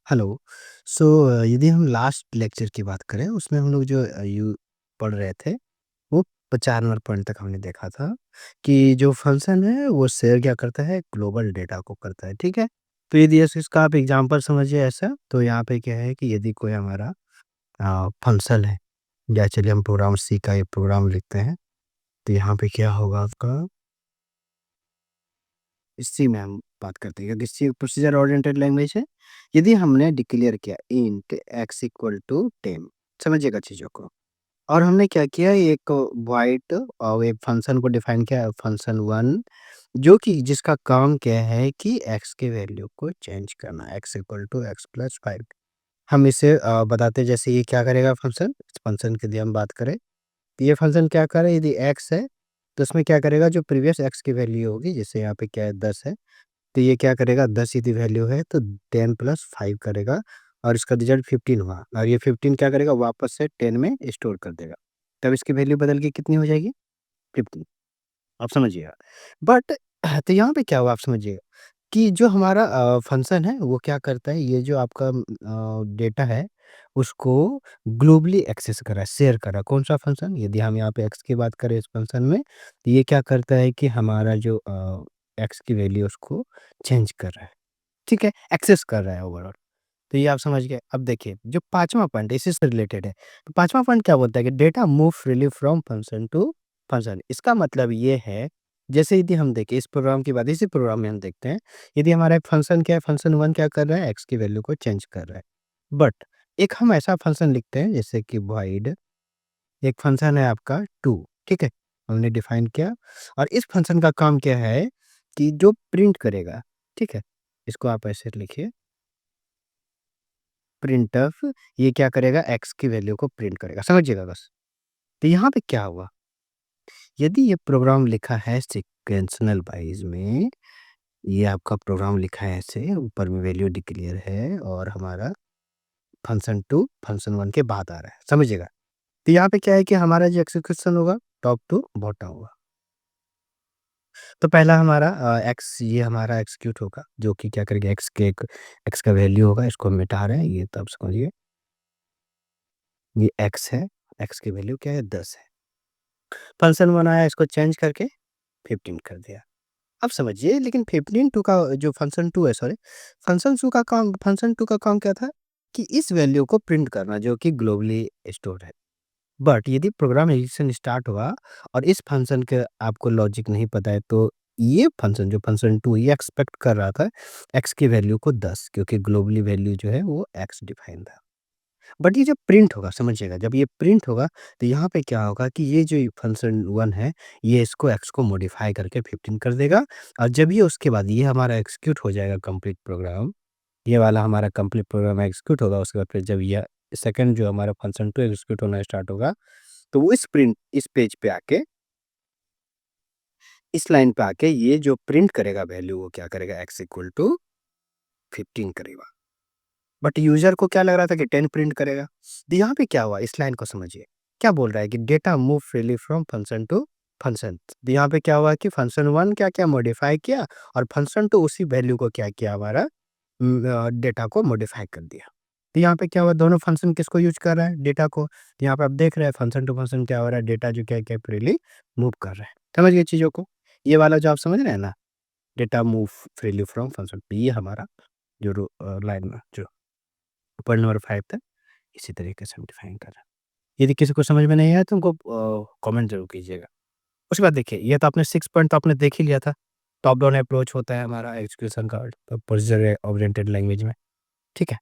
Hello. यदि हम last lecture की बात करें उसमें हम लोग जो यू पढ़ रहे थे वो 4 नंबर पॉइंट तक हमने देखा था कि जो फंक्शन है वो शेयर क्या करता है ग्लोबल डेटा को करता है, ठीक है? तो यदि ऐसे इसका आप एग्जांपल समझिए ऐसा तो यहाँ पे क्या है कि यदि कोई हमारा फंक्शन है या चलिए हम प्रोग्राम सी का ये प्रोग्राम लिखते हैं तो यहाँ पे क्या होगा आपका इसी में हम बात करते हैं क्योंकि सी प्रोसीजर ओरिएंटेड लैंग्वेज है। यदि हमने डिक्लेयर किया इंट x इक्वल टू 10 समझिएगा चीज़ों को और हमने क्या किया एक वॉइड और एक फंक्शन को डिफाइन किया फंक्शन 1 जो कि जिसका काम क्या है कि x के वैल्यू को चेंज करना x equal to x plus 5 हम इसे बताते हैं जैसे ये क्या करेगा फंक्शन इस फंक्शन की यदि हम बात करें तो ये फंक्शन क्या करे यदि x है तो उसमें क्या करेगा जो प्रीवियस x की वैल्यू होगी जैसे यहाँ पे क्या है 10 है तो ये क्या करेगा 10 यदि वैल्यू है तो 10 प्लस 5 करेगा और इसका रिजल्ट 15 हुआ और ये 15 क्या करेगा वापस से 10 में स्टोर कर देगा। तब इसकी वैल्यू बदल के कितनी हो जाएगी 15 आप समझिएगा। बट तो यहाँ पे क्या हुआ आप समझिएगा कि जो हमारा फंक्शन है वो क्या करता है ये जो आपका डेटा है उसको ग्लोबली एक्सेस कर रहा है शेयर कर रहा है कौन सा फंक्शन यदि हम यहाँ पे एक्स की बात करें इस फंक्शन में तो ये क्या करता है कि हमारा जो एक्स की वैल्यू उसको चेंज कर रहा है ठीक है एक्सेस कर रहा है ओवरऑल। तो ये आप समझ गए अब देखिए जो पांचवा पॉइंट इसी से रिलेटेड है तो पांचवा पॉइंट क्या बोलता है कि data move freely from function to function इसका मतलब ये है जैसे यदि हम देखें इस प्रोग्राम की बात इसी प्रोग्राम में हम देखते हैं यदि हमारा एक फंक्शन क्या है फंक्शन 1 क्या कर रहा है एक्स की वैल्यू को चेंज कर रहा है बट एक हम ऐसा फंक्शन लिखते हैं जैसे कि void एक फंक्शन है आपका 2 ठीक है हमने डिफाइन किया और इस फंक्शन का काम क्या है कि जो प्रिंट करेगा ठीक है इसको आप ऐसे लिखिए प्रिंटफ ये क्या करेगा एक्स की वैल्यू को प्रिंट करेगा समझिएगा बस। तो यहाँ पे क्या हुआ यदि ये प्रोग्राम लिखा है सिक्वेंशनल वाइज में ये आपका प्रोग्राम लिखा है ऐसे ऊपर में वैल्यू डिक्लेयर है और हमारा फंक्शन 2 फंक्शन 1 के बाद आ रहा है समझिएगा। तो यहाँ पे क्या है कि हमारा जो एग्जीक्यूशन होगा टॉप टू बॉटम होगा। तो पहला हमारा एक्स ये हमारा एग्जीक्यूट होगा जो कि क्या करेगा एक्स का वैल्यू होगा इसको हम मिटा रहे हैं ये तब समझिए ये एक्स है एक्स की वैल्यू क्या है 10 है फंक्शन 1 आया इसको चेंज करके 15 कर दिया। अब समझिए लेकिन 15 2 का जो फंक्शन 2 है सॉरी फंक्शन 2 का काम क्या था कि इस वैल्यू को प्रिंट करना जो कि ग्लोबली स्टोर है। बट यदि प्रोग्राम एग्जीक्यूशन स्टार्ट हुआ और इस फंक्शन के आपको लॉजिक नहीं पता है तो ये फंक्शन जो फंक्शन 2 ये एक्सपेक्ट कर रहा था एक्स की वैल्यू को 10 क्योंकि ग्लोबली वैल्यू जो है वो एक्स डिफाइन था। बट ये जब प्रिंट होगा समझिएगा जब ये प्रिंट होगा तो यहाँ पे क्या होगा कि ये जो फंक्शन 1 है ये इसको एक्स को मॉडिफाई करके 15 कर देगा और जब ये उसके बाद ये हमारा एग्जीक्यूट हो जाएगा कंप्लीट प्रोग्राम ये वाला हमारा कंप्लीट प्रोग्राम एग्जीक्यूट होगा उसके बाद फिर जब ये सेकंड जो हमारा फंक्शन 2 एग्जीक्यूट होना स्टार्ट होगा तो वो इस पेज पे आके इस लाइन पे आके ये जो प्रिंट करेगा वैल्यू वो क्या करेगा एक्स इक्वल टू 15 करेगा। बट यूजर को क्या लग रहा था कि 10 प्रिंट करेगा। तो यहाँ पे क्या हुआ इस लाइन को समझिए क्या बोल रहा है कि data move freely from function to function. तो यहाँ पे क्या हुआ कि फंक्शन 1 क्या क्या मॉडिफाई किया और फंक्शन 2 उसी वैल्यू को क्या किया हमारा डेटा को मॉडिफाई कर दिया। तो यहाँ पे क्या हुआ दोनों फंक्शन किसको यूज कर रहा है डेटा को। तो यहाँ पे आप देख रहे हैं फंक्शन टू फंक्शन क्या हो रहा है डेटा जो क्या क्या फ्रीली मूव कर रहा है समझ गए चीज़ों को। ये वाला जो आप समझ रहे हैं ना data move freely from function ये हमारा जो लाइन में जो पॉइंट नंबर 5 था इसी तरीके से हम डिफाइन कर रहे हैं। यदि किसी को समझ में नहीं आया तो उनको कमेंट ज़रूर कीजिएगा। उसके बाद देखिए ये तो आपने 6 पॉइंट तो आपने देख ही लिया था। टॉप डाउन अप्रोच होता है हमारा एग्जीक्यूशन का प्रोसीजर ओरिएंटेड लैंग्वेज में, ठीक है?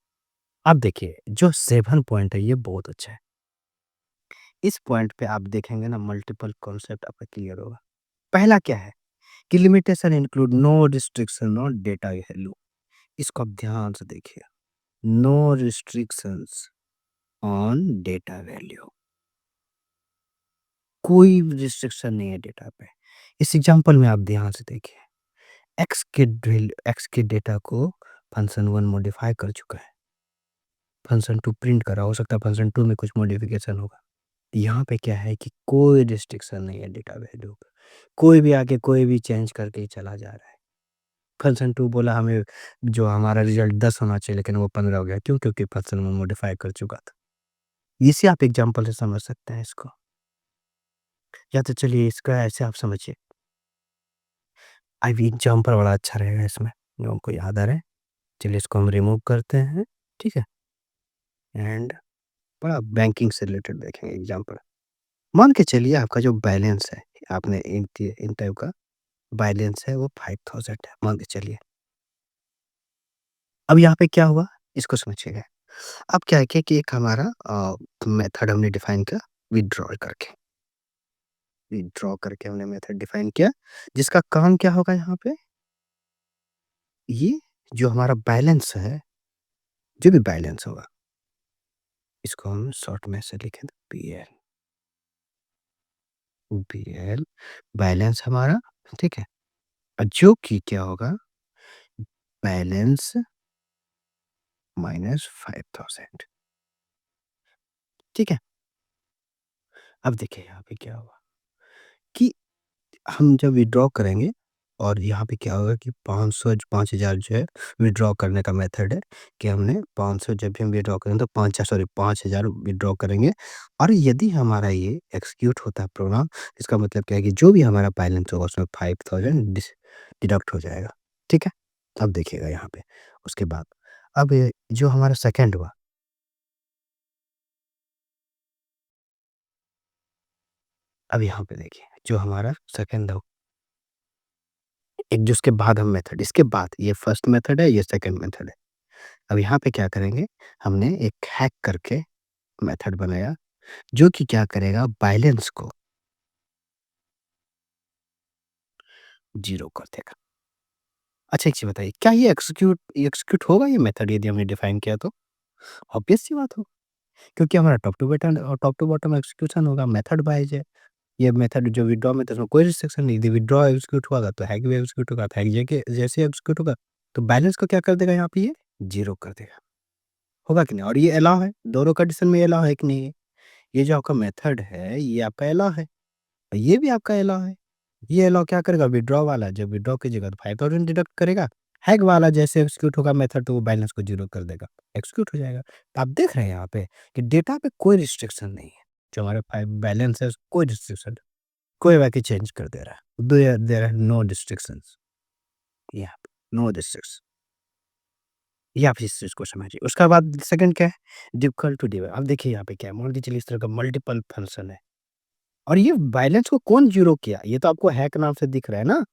अब देखिए जो 7 पॉइंट है ये बहुत अच्छा है। इस पॉइंट पे आप देखेंगे ना मल्टीपल कॉन्सेप्ट आपका क्लियर होगा। पहला क्या है कि limitation include no restriction on data value इसको आप ध्यान से देखिए। No restrictions on data value कोई रिस्ट्रिक्शन नहीं है डेटा पे। इस एग्जांपल में आप ध्यान से देखिए एक्स के डेटा को फंक्शन 1 मॉडिफाई कर चुका है। फंक्शन 2 प्रिंट कर रहा हो सकता है फंक्शन 2 में कुछ मॉडिफिकेशन होगा। यहाँ पे क्या है कि कोई रिस्ट्रिक्शन नहीं है डेटा वैल्यू का। कोई भी आके कोई भी चेंज करके ही चला जा रहा है। फंक्शन 2 बोला हमें जो हमारा रिज़ल्ट 10 होना चाहिए लेकिन वो 15 हो गया। क्यों? क्योंकि फंक्शन में मॉडिफ़ाई कर चुका था। इसे आप एग्ज़ाम्पल से समझ सकते हैं इसको। या तो चलिए इसका ऐसे आप समझिए। अब एग्ज़ाम्पल बड़ा अच्छा रहेगा इसमें, जो हमको याद आ रहा है। चलिए इसको हम रिमूव करते हैं, ठीक है? एंड बड़ा बैंकिंग से रिलेटेड देखेंगे एग्ज़ाम्पल। मान के चलिए आपका जो बैलेंस है, आपने इन टाइप का बैलेंस है वो 5000 है, मान के चलिए। अब यहाँ पे क्या हुआ, इसको समझिएगा। अब क्या है कि एक हमारा मेथड हमने डिफाइन किया विथड्रॉल करके। विथड्रॉ करके हमने मेथड डिफाइन किया, जिसका काम क्या होगा यहाँ पे? ये जो हमारा बैलेंस है, जो भी बैलेंस होगा, इसको हम शॉर्ट में से लिखें बीएल। बीएल बैलेंस हमारा, ठीक है? जो कि क्या होगा, बैलेंस माइनस 5000, ठीक है? अब देखिए यहाँ पे क्या होगा कि हम जब विथड्रॉ करेंगे और यहाँ पे क्या होगा कि 500 5000 जो है विथड्रॉ करने का मेथड है कि हमने 500 जब भी हम विथड्रॉ करेंगे तो 5000 विथड्रॉ करेंगे। और यदि हमारा ये एग्जीक्यूट होता है प्रोग्राम, इसका मतलब क्या है कि जो भी हमारा बैलेंस होगा उसमें 5000 डिडक्ट हो जाएगा, ठीक है? अब देखिएगा यहाँ पे उसके बाद अब ये जो हमारा सेकंड हुआ, अब यहाँ पे देखिए जो हमारा सेकंड हो, एक जो उसके बाद हम मेथड, इसके बाद ये फर्स्ट मेथड है, ये सेकंड मेथड है। अब यहाँ पे क्या करेंगे, हमने एक हैक करके मेथड बनाया जो कि क्या करेगा, बैलेंस को 0 कर देगा। अच्छा एक चीज़ बताइए, क्या ये एग्ज़ीक्यूट होगा ये मेथड यदि हमने डिफाइन किया तो? ऑब्वियस सी बात हो, क्योंकि हमारा टॉप टू बॉटम एग्ज़ीक्यूशन होगा, मेथड वाइज़ है। ये मेथड जो विथड्रॉ में था उसमें कोई रिस्ट्रिक्शन नहीं थी, विथड्रॉ एग्ज़ीक्यूट हुआ तो हैक भी एग्ज़ीक्यूट होगा, तो हैक जेके जैसे एग्ज़ीक्यूट होगा, तो बैलेंस को क्या कर देगा यहाँ पे ये 0 कर देगा। होगा कि नहीं? और ये अलाउ है, दोनों कंडीशन में अलाउ है कि नहीं है? ये जो आपका मेथड है, ये आपका अलाउ है, और ये भी आपका अलाउ है। ये अलाउ क्या करेगा, विथड्रॉ वाला जब विथड्रॉ कीजिएगा तो 5000 डिडक्ट करेगा। हैक वाला जैसे एग्जीक्यूट होगा मेथड तो वो बैलेंस को 0 कर देगा, एग्जीक्यूट हो जाएगा। तो आप देख रहे हैं यहाँ पे कि डेटा पे कोई रिस्ट्रिक्शन नहीं है। जो हमारे बैलेंस है उसको कोई रिस्ट्रिक्शन, कोई बाकी चेंज कर दे रहा है। देयर आर नो रिस्ट्रिक्शंस यहाँ पे, नो रिस्ट्रिक्शन। ये आप इस चीज़ को समझिए। उसका बाद सेकंड क्या है, डिफ़िकल्ट टू डिबग। अब देखिए यहाँ पे क्या है, मान के चलिए इस तरह का मल्टीपल फंक्शन है और ये बैलेंस को कौन 0 किया? ये तो आपको हैक नाम से दिख रहा है ना?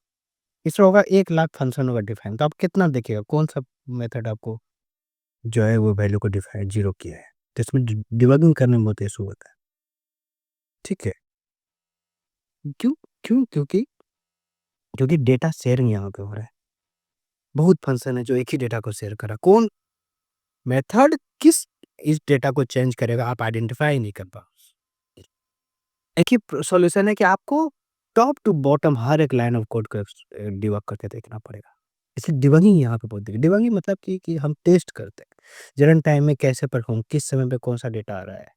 इसमें होगा 1,00,000 फंक्शन होगा डिफाइन, तो आप कितना देखिएगा कौन-सा मेथड आपको जो है वो वैल्यू को डिफाइन 0 किया है। तो इसमें डिबगिंग करने में बहुत इशू होता है। ठीक है? क्यों? क्योंकि डेटा शेयरिंग यहाँ पे हो रहा है। बहुत फंक्शन है जो एक ही डेटा को शेयर कर रहा है। कौन मेथड किस इस डेटा को चेंज करेगा आप आइडेंटिफाई नहीं कर पाओ। एक ही सॉल्यूशन है कि आपको टॉप टू बॉटम हर एक लाइन ऑफ कोड को डिबग करके देखना पड़ेगा। इसलिए डिबगिंग यहाँ पे बोलते हैं। डिबगिंग मतलब कि हम टेस्ट करते हैं। रन टाइम में कैसे परफॉर्म, किस समय पे कौन-सा डेटा आ रहा है।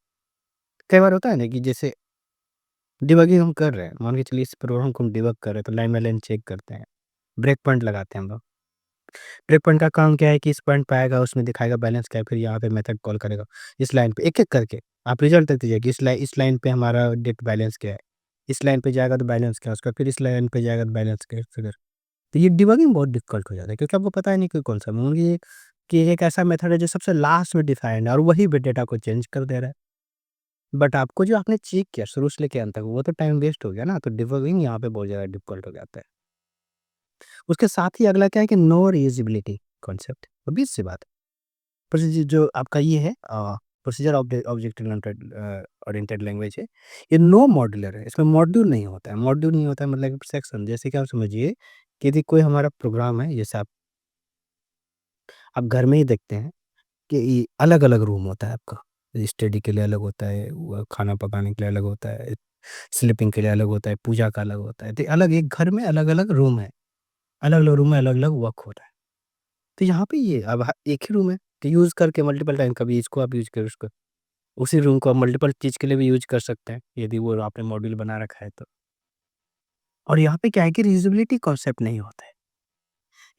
कई बार होता है ना कि जैसे डिबगिंग हम कर रहे हैं, मान के चलिए इस प्रोग्राम को हम डिबग कर रहे हैं, तो लाइन बाय लाइन चेक करते हैं। ब्रेक पॉइंट लगाते हैं हम लोग। ब्रेक पॉइंट का काम क्या है कि इस पॉइंट पे आएगा, उसमें दिखाएगा बैलेंस क्या है, फिर यहाँ पे मेथड कॉल करेगा। इस लाइन पे एक-एक करके आप रिजल्ट देते जाइए कि इस लाइन पे हमारा डेट बैलेंस क्या है। इस लाइन पे जाएगा तो बैलेंस क्या है उसका, फिर इस लाइन पे जाएगा तो बैलेंस क्या है फिर। तो ये डिबगिंग बहुत डिफ़िकल्ट हो जाता है क्योंकि आपको पता ही नहीं कि कौन-सा मान लीजिए कि एक ऐसा मेथड है जो सबसे लास्ट में डिफाइंड है और वही बे डेटा को चेंज कर दे रहा है। बट आपको जो आपने चेक किया शुरू से लेके अंत तक, वो तो टाइम वेस्ट हो गया ना, तो डिबगिंग यहाँ पे बहुत ज़्यादा डिफ़िकल्ट हो जाता है। उसके साथ ही अगला क्या है कि नो रीयूज़ेबिलिटी कॉन्सेप्ट, ऑब्वियस सी बात है। प्रोसीजर जो आपका ये है प्रोसीजर ऑब्जेक्ट ओरिएंटेड लैंग्वेज है, ये नो मॉड्यूलर है, इसमें मॉड्यूल नहीं होता है। मॉड्यूल नहीं होता है मतलब सेक्शन, जैसे कि आप समझिए कि यदि कोई हमारा प्रोग्राम है, जैसे आप घर में ही देखते हैं कि अलग-अलग रूम होता है आपका। स्टडी के लिए अलग होता है, वो खाना पकाने के लिए अलग होता है, स्लीपिंग के लिए अलग होता है, पूजा का अलग होता है। तो अलग एक घर में अलग-अलग रूम है, अलग-अलग रूम में अलग-अलग वर्क हो रहा है। तो यहाँ पे ये अब एक ही रूम है, तो यूज़ करके मल्टीपल टाइम कभी इसको आप यूज़ करें उसको, उसी रूम को आप मल्टीपल चीज़ के लिए भी यूज़ कर सकते हैं, यदि वो आपने मॉड्यूल बना रखा है तो। और यहाँ पे क्या है कि रीयूज़ेबिलिटी कॉन्सेप्ट नहीं होता है।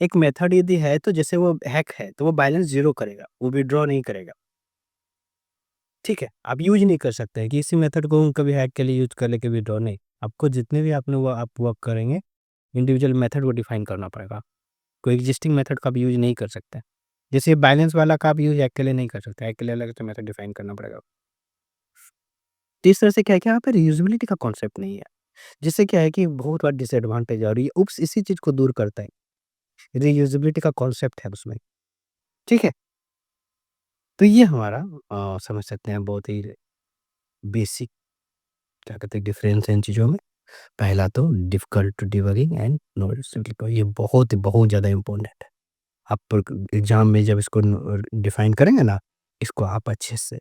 एक मेथड यदि है तो जैसे वो हैक है तो वो बैलेंस 0 करेगा, वो विथड्रॉ नहीं करेगा। ठीक है? आप यूज़ नहीं कर सकते हैं कि इसी मेथड को हम कभी हैक के लिए यूज़ कर लें, कभी विथड्रॉ नहीं। आपको जितने भी आपने वो आप वर्क करेंगे, इंडिविजुअल मेथड को डिफाइन करना पड़ेगा। कोई एक्जिस्टिंग मेथड का आप यूज़ नहीं कर सकते। जैसे बैलेंस वाला का आप यूज़ हैक के लिए नहीं कर सकते, हैक के लिए अलग से मेथड डिफाइन करना पड़ेगा। तो इस तरह से क्या है कि यहाँ पे रीयूज़ेबिलिटी का कॉन्सेप्ट नहीं है। जिससे क्या है कि बहुत बड़ा डिसएडवांटेज है और ये UPS इसी चीज़ को दूर करता है। रीयूज़ेबिलिटी का कॉन्सेप्ट है उसमें, ठीक है? तो ये हमारा समझ सकते हैं बहुत ही बेसिक क्या कहते हैं डिफरेंस है इन चीज़ों में। पहला तो difficult to debugging and no reusability ये बहुत ज़्यादा इम्पोर्टेंट है। आप पर एग्ज़ाम में जब इसको डिफाइन करेंगे ना, इसको आप अच्छे से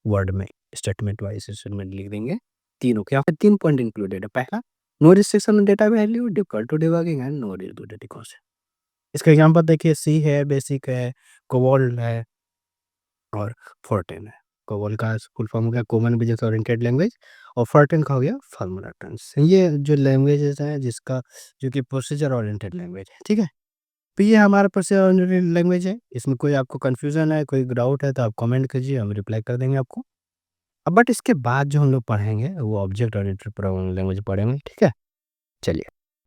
वर्ड में स्टेटमेंट वाइज़ स्टेटमेंट लिख देंगे। तीनों के यहाँ पे 3 पॉइंट इंक्लूडेड है। पहला, no restriction on data value, difficult to debugging and no reusability concept. इसका एग्ज़ाम्पल देखिए सी है, बेसिक है, कोबोल है और फोर्टेन है। कोबोल का फुल फॉर्म हो गया कॉमन बिज़नेस ओरिएंटेड लैंग्वेज और फोर्टेन का हो गया फॉर्मूला टर्न्स। ये जो लैंग्वेजेज़ हैं जिसका जो कि प्रोसीजर ओरिएंटेड लैंग्वेज है, ठीक है? तो ये हमारा प्रोसीजर ओरिएंटेड लैंग्वेज है। इसमें कोई आपको कन्फ्यूज़न है, कोई डाउट है तो आप कमेंट कीजिए, हम रिप्लाई कर देंगे आपको। अब बट इसके बाद जो हम लोग पढ़ेंगे वो ऑब्जेक्ट ओरिएंटेड प्रोग्रामिंग लैंग्वेज पढ़ेंगे, ठीक है? चलिए।